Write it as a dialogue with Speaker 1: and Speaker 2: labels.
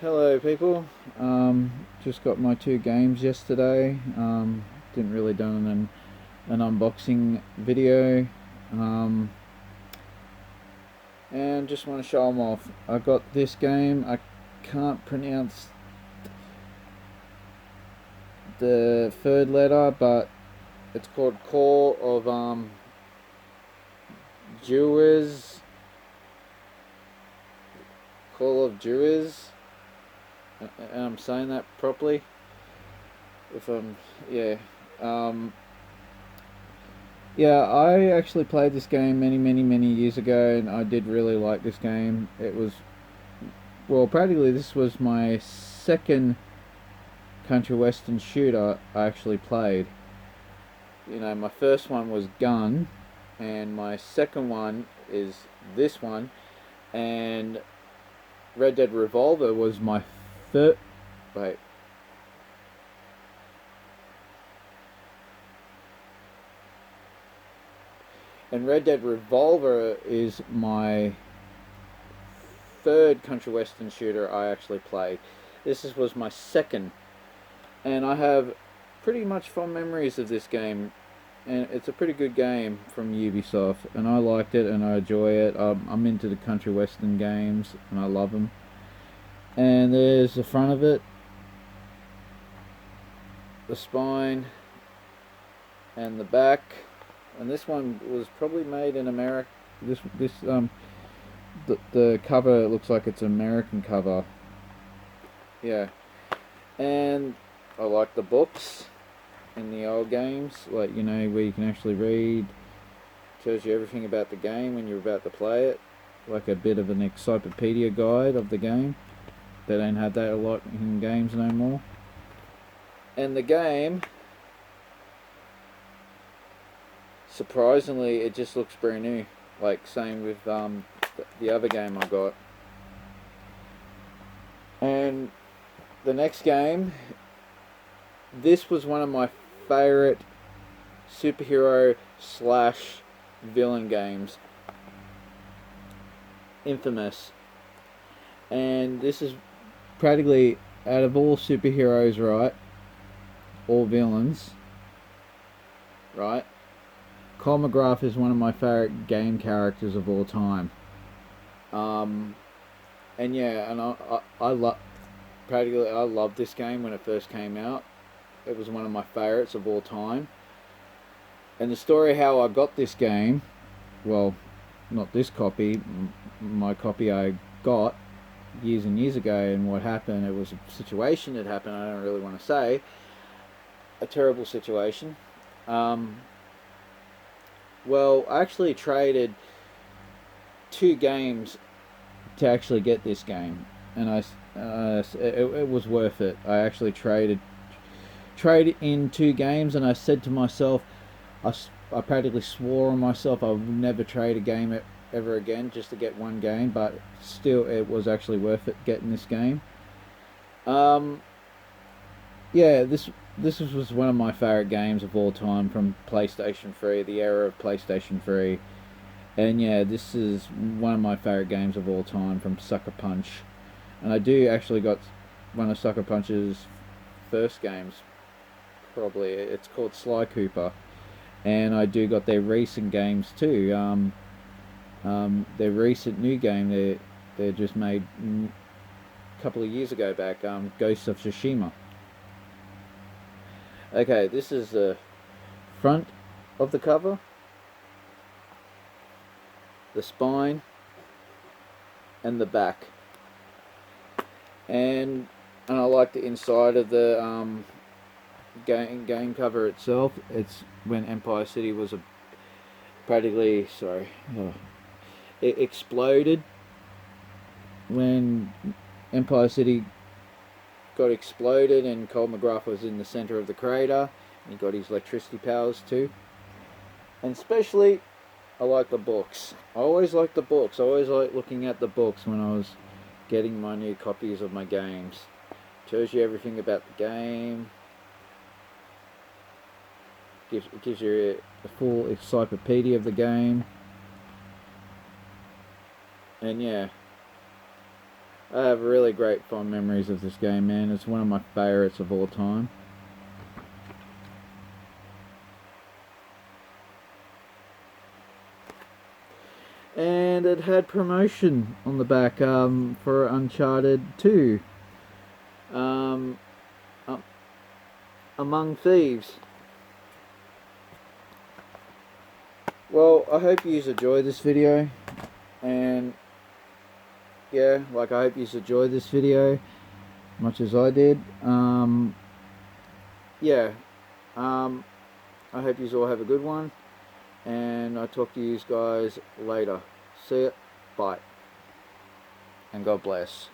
Speaker 1: Hello people, just got my two games yesterday. Didn't really done an unboxing video, um, and just want to show them off. I got this game. I can't pronounce the third letter, but it's called Call of Juarez. Call of Juarez. And I'm saying that properly. If I'm, yeah, um, yeah. I actually played this game many years ago, and I did really like this game. It was, well, practically this was my second country western shooter I actually played. You know, my first one was Gun, and my second one is this one, and Red Dead Revolver was my third. Wait. And Red Dead Revolver is my third country western shooter I actually played. Was my second, and I have pretty much fond memories of this game. And it's a pretty good game from Ubisoft, and I liked it and I enjoy it. I'm into the country western games, and I love them. And there's the front of it, the spine, and the back. And this one was probably made in America. The cover looks like it's an American cover. Yeah, and I like the books in the old games, like, you know, where you can actually read. Tells you everything about the game when you're about to play it, like a bit of an encyclopedia guide of the game. They don't have that a lot in games no more. And the game, surprisingly, it just looks brand new. Like, same with the other game I got. And the next game, this was one of my favorite superhero slash villain games, Infamous. And this is practically, out of all superheroes, right, all villains, right, Cole McGrath is one of my favorite game characters of all time. And yeah, and I love, practically, I loved this game when it first came out. It was one of my favorites of all time. And the story how I got this game, well, not this copy, my copy I got years and years ago, and what happened, it was a situation that happened, I don't really want to say, a terrible situation. Well, I actually traded 2 games to actually get this game, and it was worth it. I actually traded in 2 games, and I said to myself, I practically swore on myself I would never trade a game ever again just to get 1 game, but still, it was actually worth it getting this game. Yeah, this was one of my favorite games of all time from PlayStation 3, the era of PlayStation 3. And yeah, this is one of my favorite games of all time from Sucker Punch. And I do actually got one of Sucker Punch's first games, probably. It's called Sly Cooper. And I do got their recent games too. Their recent new game they just made a couple of years ago back, Ghost of Tsushima. Okay, this is the front of the cover, the spine, and the back. And I like the inside of the game cover itself. It's when Empire City was practically, sorry, it exploded when Empire City got exploded, and Cole McGrath was in the center of the crater. He got his electricity powers too. And especially, I like the books. I always like the books. I always like looking at the books when I was getting my new copies of my games. Tells you everything about the game. Gives you a full encyclopedia of the game. And yeah, I have really great fond memories of this game, man. It's one of my favorites of all time. And it had promotion on the back for Uncharted 2, um, Among Thieves. Well, I hope you enjoyed this video, and yeah, like I hope you enjoyed this video much as I did. Yeah, I hope you all have a good one, and I'll talk to you guys later. See ya, bye, and God bless.